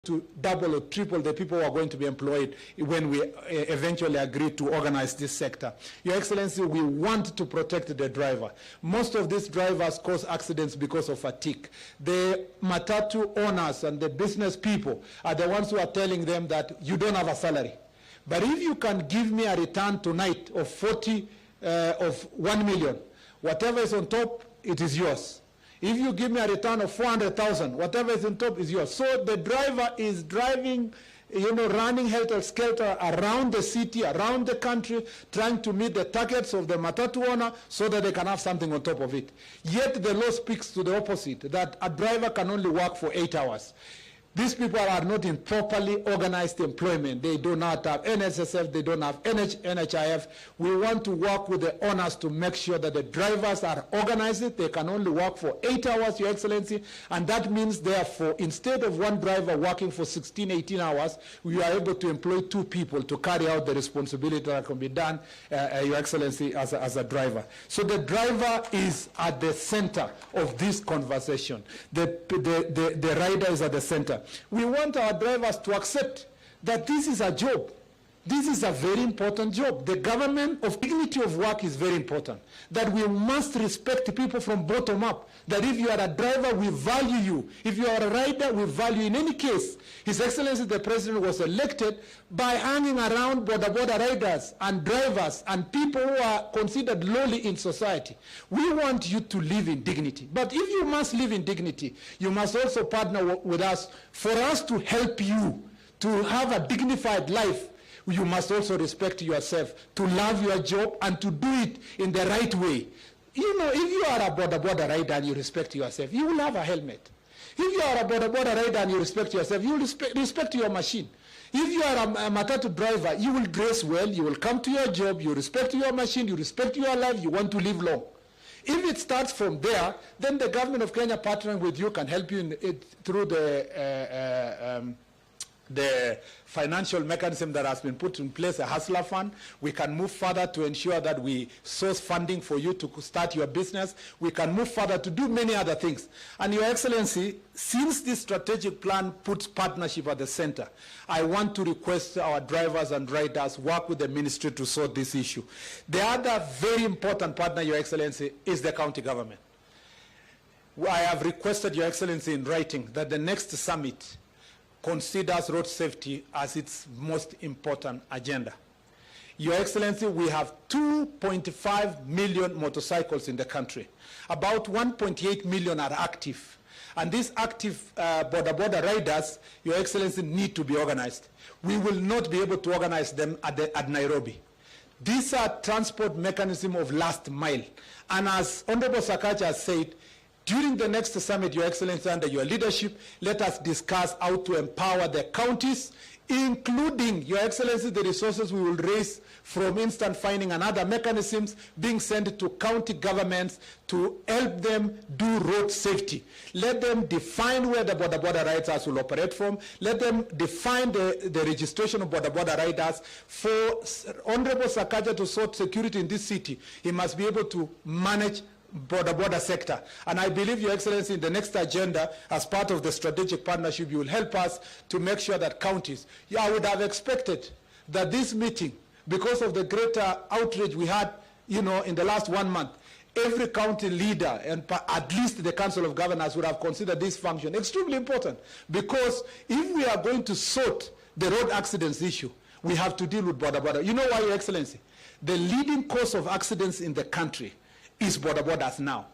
to double or triple the people who are going to be employed when we eventually agree to organize this sector. Your Excellency, we want to protect the driver. Most of these drivers cause accidents because of fatigue. The matatu owners and the business people are the ones who are telling them that you don't have a salary. But if you can give me a return tonight of 1 million, whatever is on top, it is yours. If you give me a return of 400,000, whatever is on top is yours. So the driver is driving, running helter-skelter around the city, around the country, trying to meet the targets of the matatu owner so that they can have something on top of it. Yet the law speaks to the opposite, that a driver can only work for 8 hours. These people are not in properly organized employment. They do not have NSSF, they don't have NHIF. We want to work with the owners to make sure that the drivers are organized. They can only work for 8 hours, Your Excellency, and that means, therefore, instead of one driver working for 16, 18 hours, we are able to employ 2 people to carry out the responsibility that can be done, Your Excellency, as a driver. So the driver is at the center of this conversation. The rider is at the center. We want our drivers to accept that this is a job. This is a very important job. The government of dignity of work is very important. That we must respect people from bottom up. That if you are a driver, we value you. If you are a rider, we value you. In any case, His Excellency the President was elected by hanging around border riders and drivers and people who are considered lowly in society. We want you to live in dignity. But if you must live in dignity, you must also partner with us for us to help you to have a dignified life. You must also respect yourself, to love your job and to do it in the right way. If you are a border rider and you respect yourself, you will have a helmet. If you are a border rider and you respect yourself, you will respect your machine. If you are a matatu driver, you will dress well, you will come to your job, you respect your machine, you respect your life, you want to live long. If it starts from there, then the government of Kenya partnering with you can help you through the financial mechanism that has been put in place, a hustler fund. We can move further to ensure that we source funding for you to start your business. We can move further to do many other things. And Your Excellency, since this strategic plan puts partnership at the center, I want to request our drivers and riders work with the ministry to sort this issue. The other very important partner, Your Excellency, is the county government. I have requested, Your Excellency, in writing that the next summit considers road safety as its most important agenda. Your Excellency, we have 2.5 million motorcycles in the country. About 1.8 million are active. And these active border riders, Your Excellency, need to be organized. We will not be able to organize them at Nairobi. These are transport mechanism of last mile. And as Honorable Sakaja has said, during the next summit, Your Excellency, under your leadership, let us discuss how to empower the counties, including, Your Excellency, the resources we will raise from instant finding and other mechanisms being sent to county governments to help them do road safety. Let them define where the border riders will operate from. Let them define the registration of border riders. For Honorable Sakaja to sort security in this city, he must be able to manage border sector. And I believe, Your Excellency, in the next agenda, as part of the strategic partnership, you will help us to make sure that counties, I would have expected that this meeting, because of the greater outrage we had, in the last 1 month, every county leader and at least the Council of Governors would have considered this function extremely important. Because if we are going to sort the road accidents issue, we have to deal with border. You know why, Your Excellency? The leading cause of accidents in the country is borders now.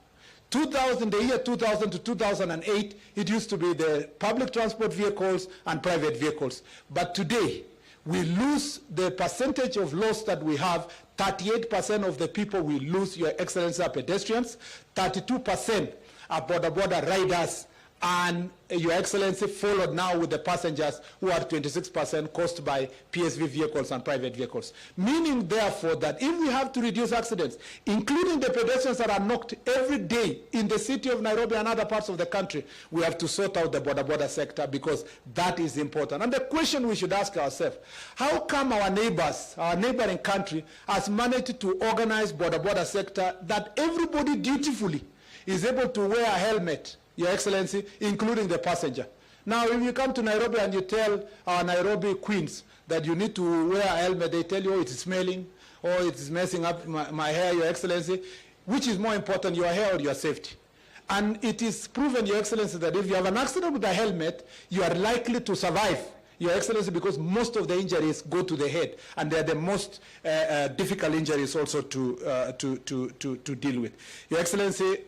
The year 2000 to 2008, it used to be the public transport vehicles and private vehicles. But today, we lose the percentage of loss that we have. 38% of the people we lose, Your Excellency, are pedestrians. 32% are border riders. And Your Excellency, followed now with the passengers, who are 26% caused by PSV vehicles and private vehicles. Meaning, therefore, that if we have to reduce accidents, including the pedestrians that are knocked every day in the city of Nairobi and other parts of the country, we have to sort out the border sector, because that is important. And the question we should ask ourselves, how come our neighbors, our neighboring country, has managed to organize border sector that everybody dutifully is able to wear a helmet, Your Excellency, including the passenger? Now, if you come to Nairobi and you tell our Nairobi queens that you need to wear a helmet, they tell you, oh, it's smelling, or it's messing up my hair, Your Excellency. Which is more important, your hair or your safety? And it is proven, Your Excellency, that if you have an accident with a helmet, you are likely to survive, Your Excellency, because most of the injuries go to the head, and they are the most difficult injuries also to deal with. Your Excellency,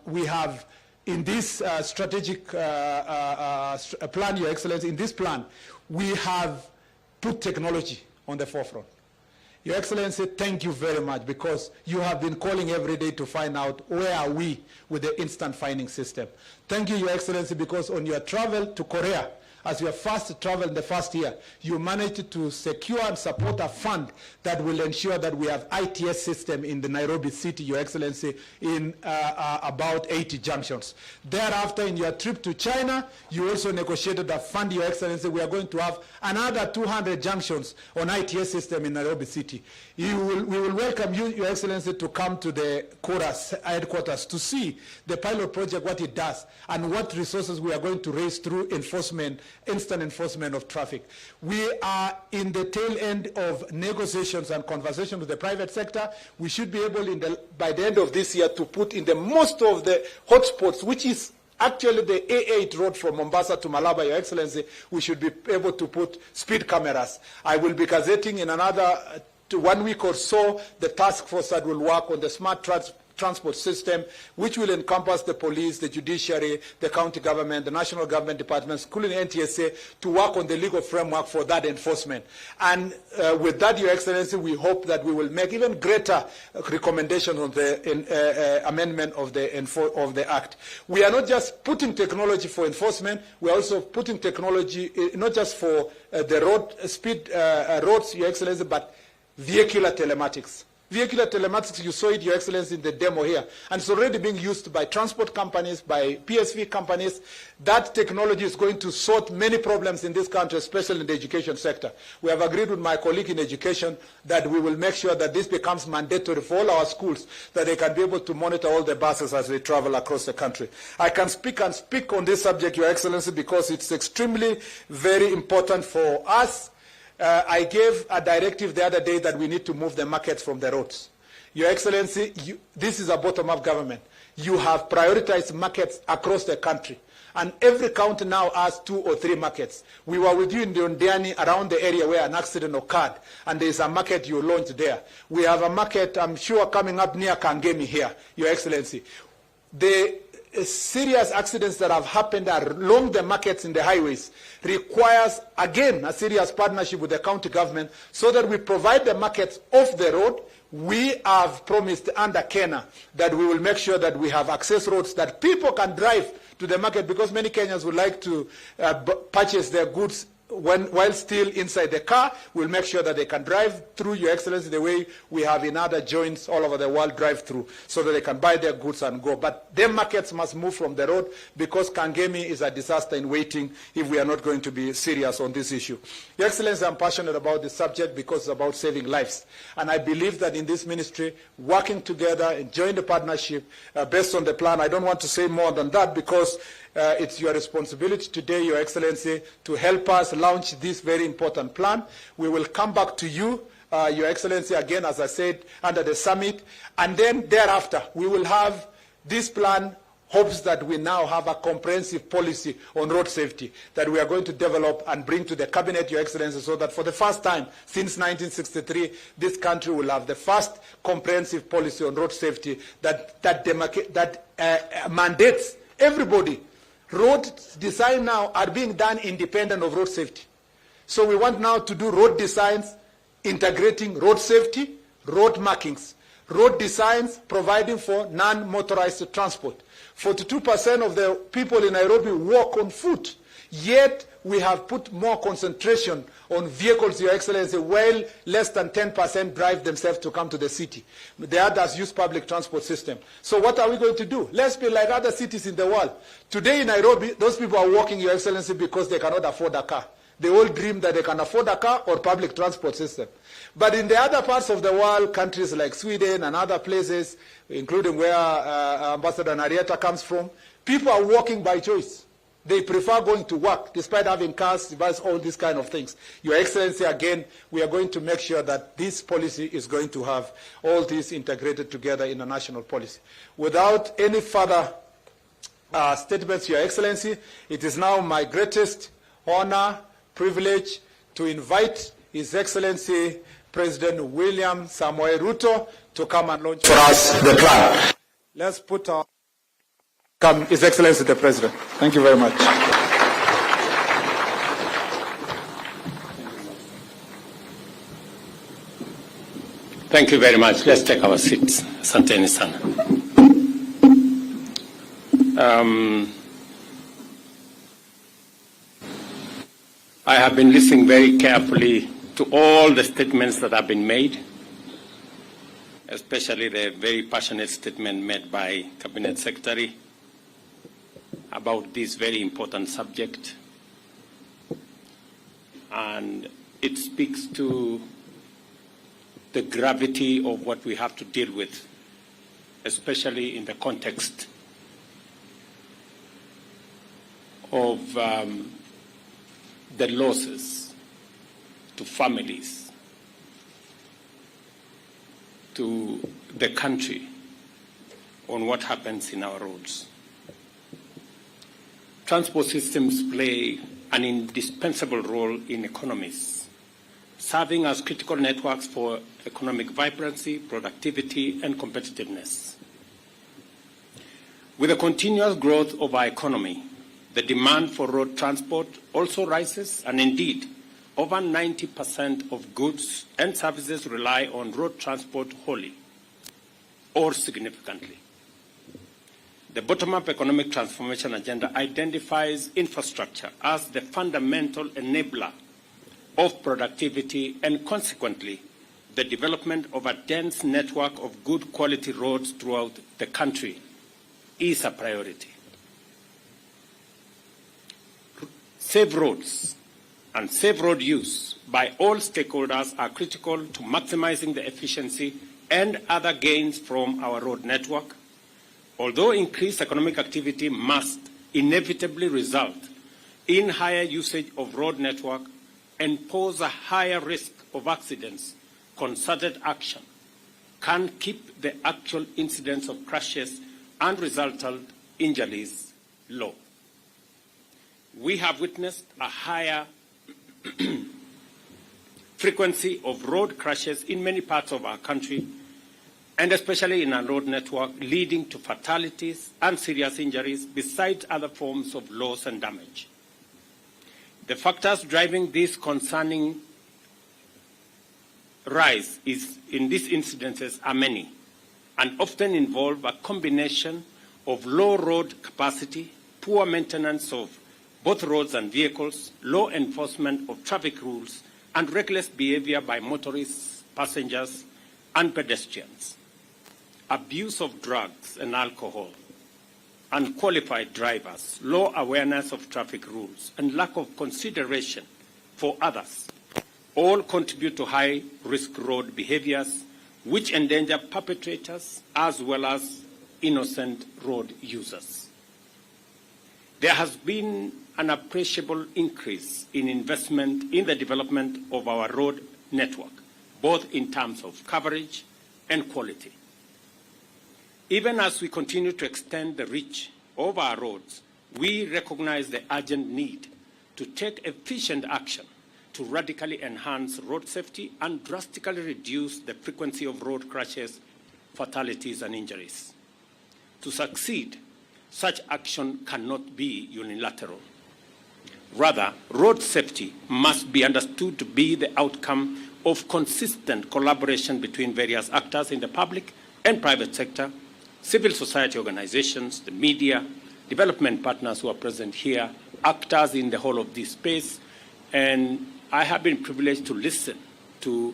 we have in this strategic plan, Your Excellency, in this plan, we have put technology on the forefront. Your Excellency, thank you very much, because you have been calling every day to find out where are we with the instant finding system. Thank you, Your Excellency, because on your travel to Korea, as your first travel in the first year, you managed to secure and support a fund that will ensure that we have ITS system in the Nairobi city, Your Excellency, in about 80 junctions. Thereafter, in your trip to China, you also negotiated a fund, Your Excellency. We are going to have another 200 junctions on ITS system in Nairobi city. We will welcome you, Your Excellency, to come to the Chorus headquarters to see the pilot project, what it does, and what resources we are going to raise through enforcement, instant enforcement of traffic. We are in the tail end of negotiations and conversations with the private sector. We should be able, by the end of this year, to put in the most of the hotspots, which is actually the A8 road from Mombasa to Malaba, Your Excellency. We should be able to put speed cameras. I will be gazetting in another 1 week or so the task force that will work on the smart transport system, which will encompass the police, the judiciary, the county government, the national government departments, including NTSA, to work on the legal framework for that enforcement. And with that, Your Excellency, we hope that we will make even greater recommendations on the amendment of the Act. We are not just putting technology for enforcement, we are also putting technology not just for the roads, Your Excellency, but vehicular telematics. Vehicular telematics, you saw it, Your Excellency, in the demo here. And it's already being used by transport companies, by PSV companies. That technology is going to sort many problems in this country, especially in the education sector. We have agreed with my colleague in education that we will make sure that this becomes mandatory for all our schools, that they can be able to monitor all the buses as they travel across the country. I can speak on this subject, Your Excellency, because it's extremely very important for us. I gave a directive the other day that we need to move the markets from the roads. Your Excellency, this is a bottom-up government. You have prioritized markets across the country. And every county now has 2 or 3 markets. We were with you in the Ondiani, around the area where an accident occurred, and there is a market you launched there. We have a market, I'm sure, coming up near Kangemi here, Your Excellency. The serious accidents that have happened along the markets in the highways requires, again, a serious partnership with the county government so that we provide the markets off the road. We have promised under Kenya that we will make sure that we have access roads that people can drive to the market, because many Kenyans would like to purchase their goods while still inside the car. We'll make sure that they can drive through, Your Excellency, the way we have in other joints all over the world drive through, so that they can buy their goods and go. But their markets must move from the road, because Kangemi is a disaster in waiting if we are not going to be serious on this issue. Your Excellency, I'm passionate about this subject because it's about saving lives. And I believe that in this ministry, working together, enjoying the partnership based on the plan, I don't want to say more than that, because it's your responsibility today, Your Excellency, to help us launch this very important plan. We will come back to you, Your Excellency, again, as I said, under the summit. And then thereafter, we will have this plan, hopes that we now have a comprehensive policy on road safety that we are going to develop and bring to the Cabinet, Your Excellency, so that for the first time since 1963, this country will have the first comprehensive policy on road safety that mandates everybody. Road design now are being done independent of road safety. So we want now to do road designs integrating road safety, road markings, road designs providing for non-motorized transport. 42% of the people in Nairobi walk on foot, yet we have put more concentration on vehicles, Your Excellency, while less than 10% drive themselves to come to the city. The others use public transport system. So what are we going to do? Let's be like other cities in the world. Today in Nairobi, those people are walking, Your Excellency, because they cannot afford a car. They all dream that they can afford a car or public transport system. But in the other parts of the world, countries like Sweden and other places, including where Ambassador Narieta comes from, people are walking by choice. They prefer going to work despite having cars, devices, all these kind of things. Your Excellency, again, we are going to make sure that this policy is going to have all these integrated together in a national policy. Without any further statements, Your Excellency, it is now my greatest honor, privilege to invite His Excellency President William Samoei Ruto to come and launch for us the plan. Let's put our... Come, His Excellency the President. Thank you very much. Thank you very much. Let's take our seats. Asanteni sana. I have been listening very carefully to all the statements that have been made, especially the very passionate statement made by Cabinet Secretary about this very important subject. And it speaks to the gravity of what we have to deal with, especially in the context of the losses to families, to the country, on what happens in our roads. Transport systems play an indispensable role in economies, serving as critical networks for economic vibrancy, productivity, and competitiveness. With the continuous growth of our economy, the demand for road transport also rises, and indeed, over 90% of goods and services rely on road transport wholly or significantly. The bottom-up economic transformation agenda identifies infrastructure as the fundamental enabler of productivity and, consequently, the development of a dense network of good quality roads throughout the country is a priority. Safe roads and safe road use by all stakeholders are critical to maximizing the efficiency and other gains from our road network, although increased economic activity must inevitably result in higher usage of road network and pose a higher risk of accidents. Concerted action can keep the actual incidence of crashes and resultant injuries low. We have witnessed a higher frequency of road crashes in many parts of our country, and especially in our road network, leading to fatalities and serious injuries, besides other forms of loss and damage. The factors driving this concerning rise in these incidences are many, and often involve a combination of low road capacity, poor maintenance of both roads and vehicles, low enforcement of traffic rules, and reckless behavior by motorists, passengers, and pedestrians. Abuse of drugs and alcohol, unqualified drivers, low awareness of traffic rules, and lack of consideration for others all contribute to high-risk road behaviors which endanger perpetrators as well as innocent road users. There has been an appreciable increase in investment in the development of our road network, both in terms of coverage and quality. Even as we continue to extend the reach of our roads, we recognize the urgent need to take efficient action to radically enhance road safety and drastically reduce the frequency of road crashes, fatalities, and injuries. To succeed, such action cannot be unilateral. Rather, road safety must be understood to be the outcome of consistent collaboration between various actors in the public and private sector, civil society organizations, the media, development partners who are present here, actors in the whole of this space. And I have been privileged to listen to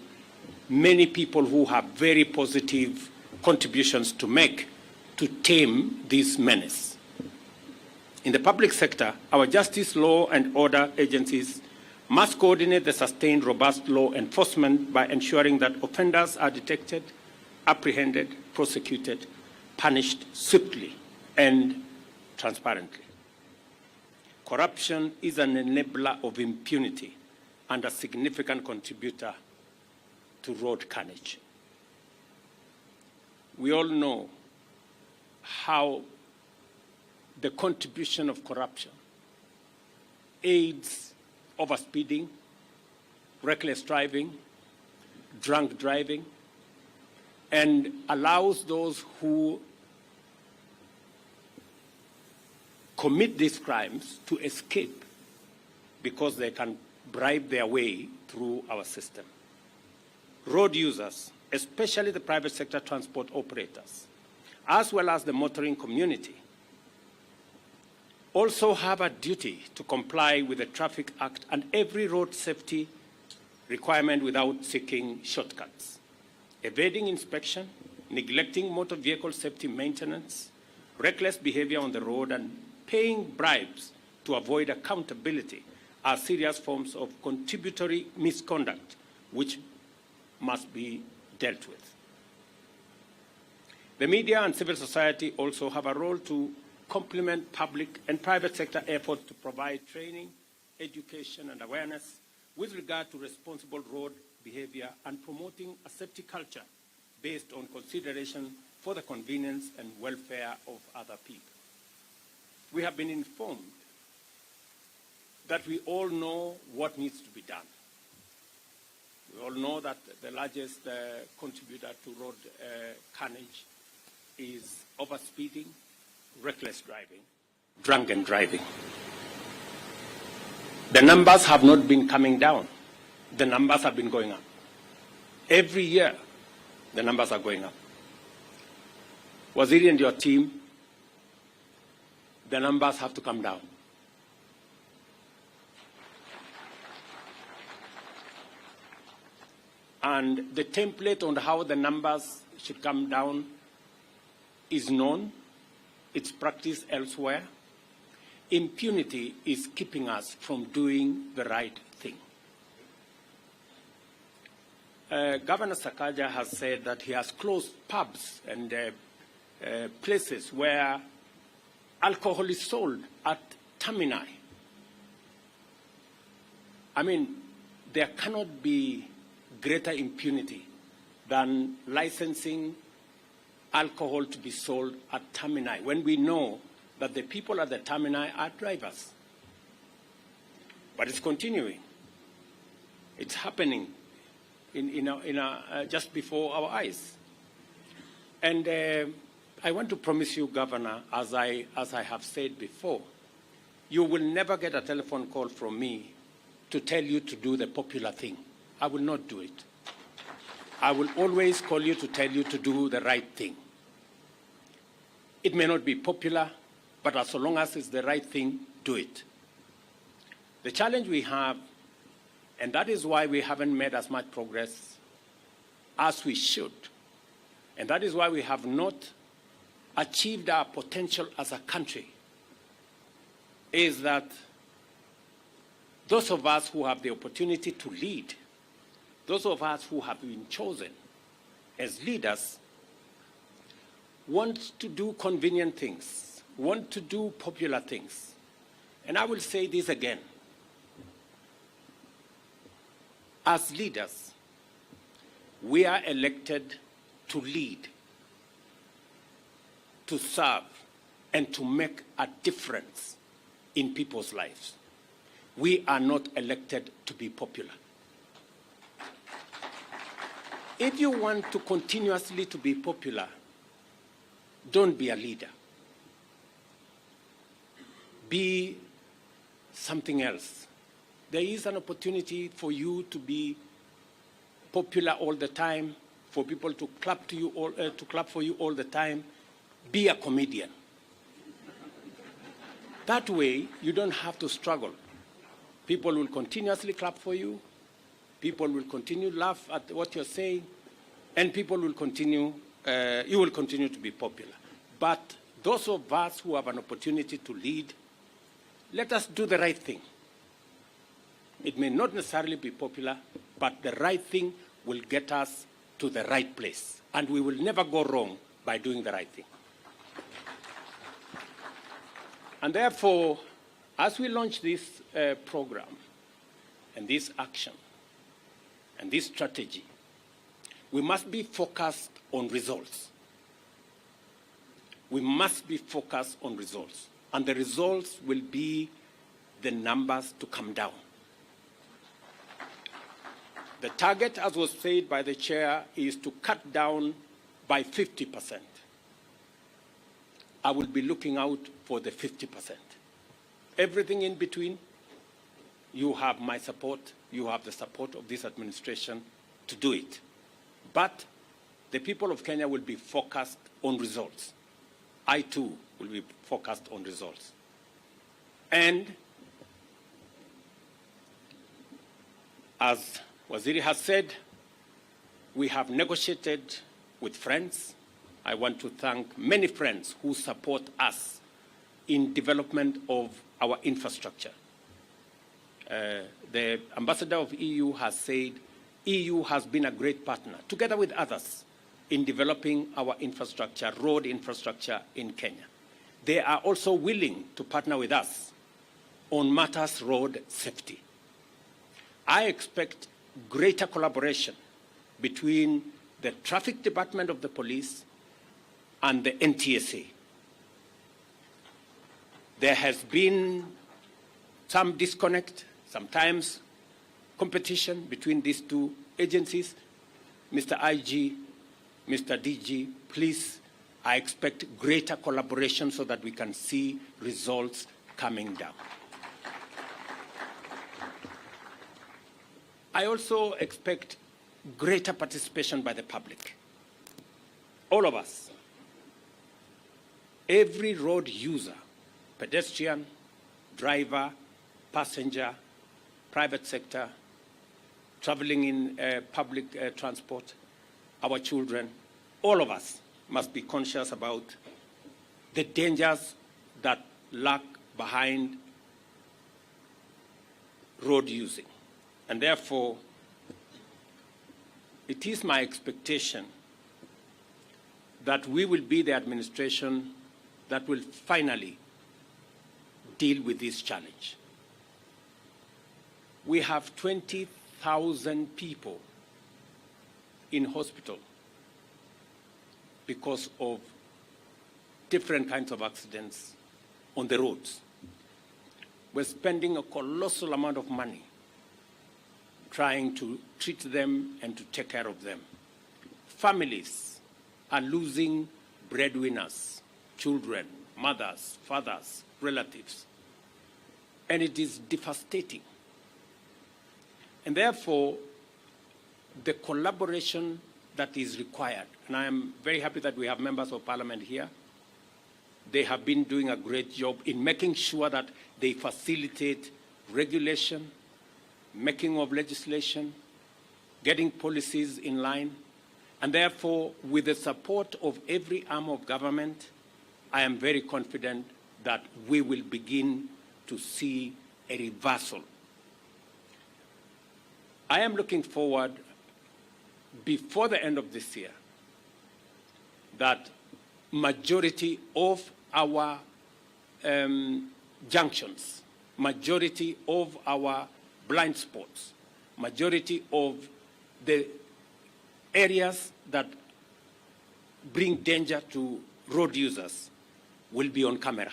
many people who have very positive contributions to make to tame this menace. In the public sector, our justice, law, and order agencies must coordinate the sustained, robust law enforcement by ensuring that offenders are detected, apprehended, prosecuted, punished swiftly and transparently. corruption is an enabler of impunity and a significant contributor to road carnage. We all know how the contribution of corruption aids overspeeding, reckless driving, drunk driving, and allows those who commit these crimes to escape because they can bribe their way through our system. Road users, especially the private sector transport operators, as well as the motoring community, also have a duty to comply with the Traffic Act and every road safety requirement without seeking shortcuts. Evading inspection, neglecting motor vehicle safety maintenance, reckless behavior on the road, and paying bribes to avoid accountability are serious forms of contributory misconduct which must be dealt with. The media and civil society also have a role to complement public and private sector efforts to provide training, education, and awareness with regard to responsible road behavior and promoting a safety culture based on consideration for the convenience and welfare of other people. We have been informed that we all know what needs to be done. We all know that the largest contributor to road carnage is overspeeding, reckless driving, drunken driving. The numbers have not been coming down. The numbers have been going up. Every year, the numbers are going up. Waziri and your team, the numbers have to come down. And the template on how the numbers should come down is known. It's practiced elsewhere. Impunity is keeping us from doing the right thing. Governor Sakaja has said that he has closed pubs and places where alcohol is sold at termini. I mean, there cannot be greater impunity than licensing alcohol to be sold at termini when we know that the people at the termini are drivers. But it's continuing. It's happening just before our eyes. And I want to promise you, Governor, as I have said before, you will never get a telephone call from me to tell you to do the popular thing. I will not do it. I will always call you to tell you to do the right thing. It may not be popular, but as long as it's the right thing, do it. The challenge we have, and that is why we haven't made as much progress as we should, and that is why we have not achieved our potential as a country, is that those of us who have the opportunity to lead, those of us who have been chosen as leaders, want to do convenient things, want to do popular things. And I will say this again. As leaders, we are elected to lead, to serve, and to make a difference in people's lives. We are not elected to be popular. If you want to continuously to be popular, don't be a leader. Be something else. There is an opportunity for you to be popular all the time, for people to clap to you to clap for you all the time. Be a comedian. That way, you don't have to struggle. People will continuously clap for you. People will continue to laugh at what you're saying, and people will continue. You will continue to be popular. But those of us who have an opportunity to lead, let us do the right thing. It may not necessarily be popular, but the right thing will get us to the right place. And we will never go wrong by doing the right thing. And therefore, As we launch this program and this action and this strategy, we must be focused on results. We must be focused on results. And the results will be the numbers to come down. The target, as was said by the chair, is to cut down by 50%. I will be looking out for the 50%. Everything in between, you have my support, you have the support of this administration to do it. But the people of Kenya will be focused on results. I too will be focused on results. And as Waziri has said, we have negotiated with friends. I want to thank many friends who support us in development of our infrastructure. The ambassador of EU has said EU has been a great partner, together with others, in developing our infrastructure, road infrastructure in Kenya. They are also willing to partner with us on matters road safety. I expect greater collaboration between the traffic department of the police and the NTSA. There has been some disconnect, sometimes competition between these two agencies. Mr. IG, Mr. DG, please, I expect greater collaboration so that we can see results coming down. I also expect greater participation by the public. All of us. Every road user, pedestrian, driver, passenger, private sector, traveling in public transport, our children, all of us must be conscious about the dangers that lurk behind road using. And therefore, it is my expectation that we will be the administration that will finally deal with this challenge. We have 20,000 people in hospital because of different kinds of accidents on the roads. We're spending a colossal amount of money trying to treat them and to take care of them. Families are losing breadwinners, children, mothers, fathers, relatives, and it is devastating. And therefore, the collaboration that is required, and I am very happy that we have members of parliament here. They have been doing a great job in making sure that they facilitate regulation, making of legislation, getting policies in line, and therefore, with the support of every arm of government, I am very confident that we will begin to see a reversal. I am looking forward, before the end of this year, that majority of our junctions, majority of our blind spots, majority of the areas that bring danger to road users will be on camera.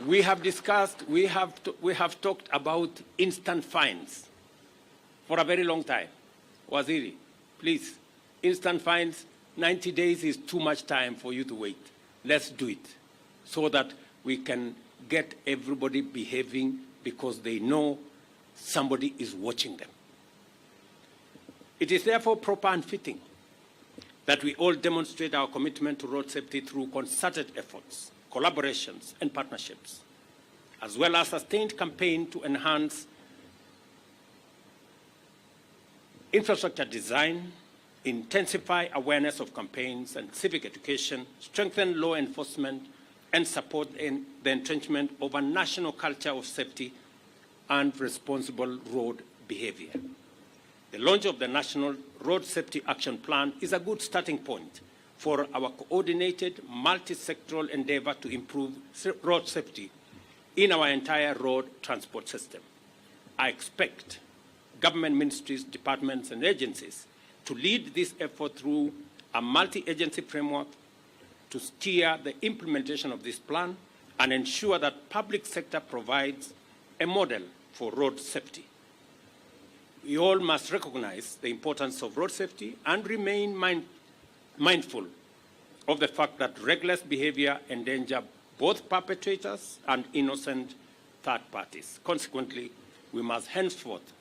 We have discussed, we have talked about instant fines for a very long time. Waziri, please, instant fines, 90 days is too much time for you to wait. Let's do it so that we can get everybody behaving because they know somebody is watching them. It is therefore proper and fitting that we all demonstrate our commitment to road safety through concerted efforts, collaborations, and partnerships, as well as a sustained campaign to enhance infrastructure design, intensify awareness of campaigns and civic education, strengthen law enforcement, and support in the entrenchment of a national culture of safety and responsible road behavior. The launch of the National Road Safety Action Plan is a good starting point for our coordinated multi-sectoral endeavor to improve road safety in our entire road transport system. I expect government ministries, departments, and agencies to lead this effort through a multi-agency framework to steer the implementation of this plan and ensure that public sector provides a model for road safety. We all must recognize the importance of road safety and remain mindful of the fact that reckless behavior endangers both perpetrators and innocent third parties. Consequently, we must henceforth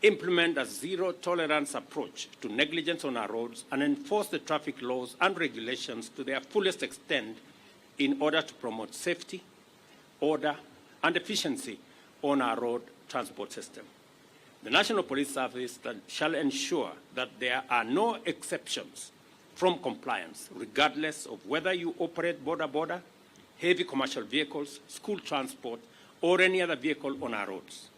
implement a zero-tolerance approach to negligence on our roads and enforce the traffic laws and regulations to their fullest extent in order to promote safety, order, and efficiency on our road transport system. The National Police Service shall ensure that there are no exceptions from compliance, regardless of whether you operate border-border, heavy commercial vehicles, school transport, or any other vehicle on our roads.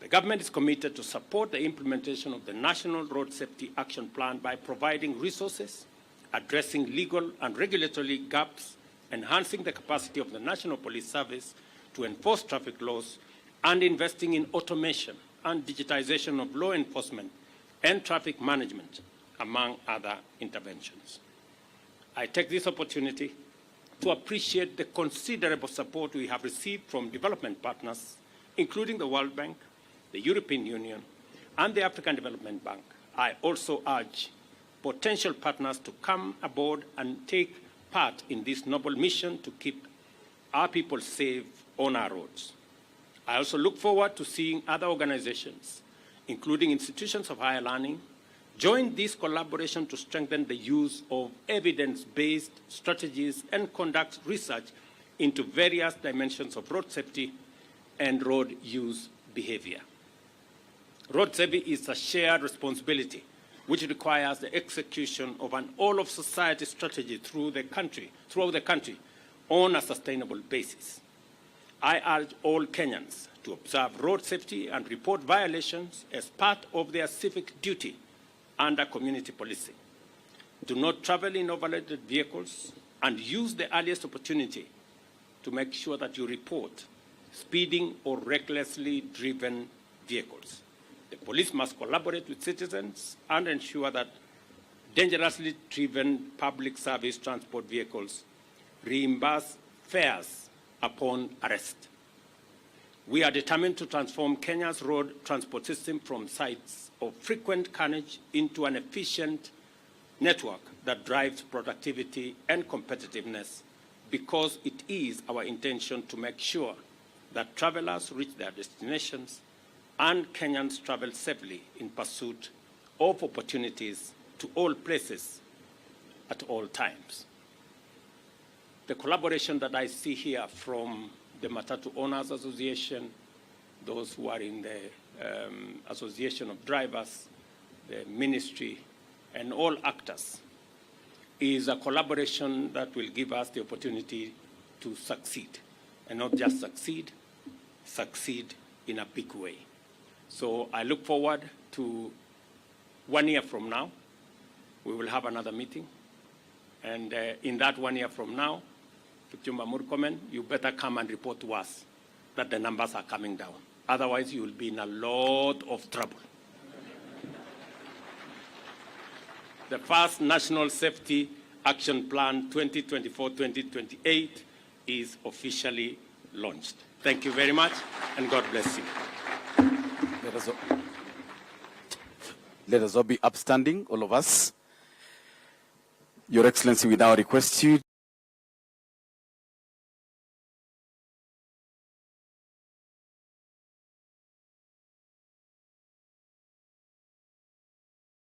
The government is committed to support the implementation of the National Road Safety Action Plan by providing resources, addressing legal and regulatory gaps, enhancing the capacity of the National Police Service to enforce traffic laws, and investing in automation and digitization of law enforcement and traffic management, among other interventions. I take this opportunity to appreciate the considerable support we have received from development partners, including the World Bank, the European Union, and the African Development Bank. I also urge potential partners to come aboard and take part in this noble mission to keep our people safe on our roads. I also look forward to seeing other organizations, including institutions of higher learning, join this collaboration to strengthen the use of evidence-based strategies and conduct research into various dimensions of road safety and road use behavior. Road safety is a shared responsibility which requires the execution of an all-of-society strategy throughout the country on a sustainable basis. I urge all Kenyans to observe road safety and report violations as part of their civic duty under community policing. Do not travel in overloaded vehicles and use the earliest opportunity to make sure that you report speeding or recklessly driven vehicles. The police must collaborate with citizens and ensure that dangerously driven public service transport vehicles reimburse fares upon arrest. We are determined to transform Kenya's road transport system from sites of frequent carnage into an efficient network that drives productivity and competitiveness, because it is our intention to make sure that travelers reach their destinations and Kenyans travel safely in pursuit of opportunities to all places at all times. The collaboration that I see here from the Matatu Owners Association, those who are in the Association of Drivers, the ministry, and all actors, is a collaboration that will give us the opportunity to succeed, and not just succeed in a big way. So I look forward to 1 year from now, we will have another meeting. And in that 1 year from now, Kipchumba Murkomen, you better come and report to us that the numbers are coming down. Otherwise, you will be in a lot of trouble. The first National Safety Action Plan 2024-2028 is officially launched. Thank you very much, and God bless you. Let us all be upstanding, all of us. Your Excellency, we now request you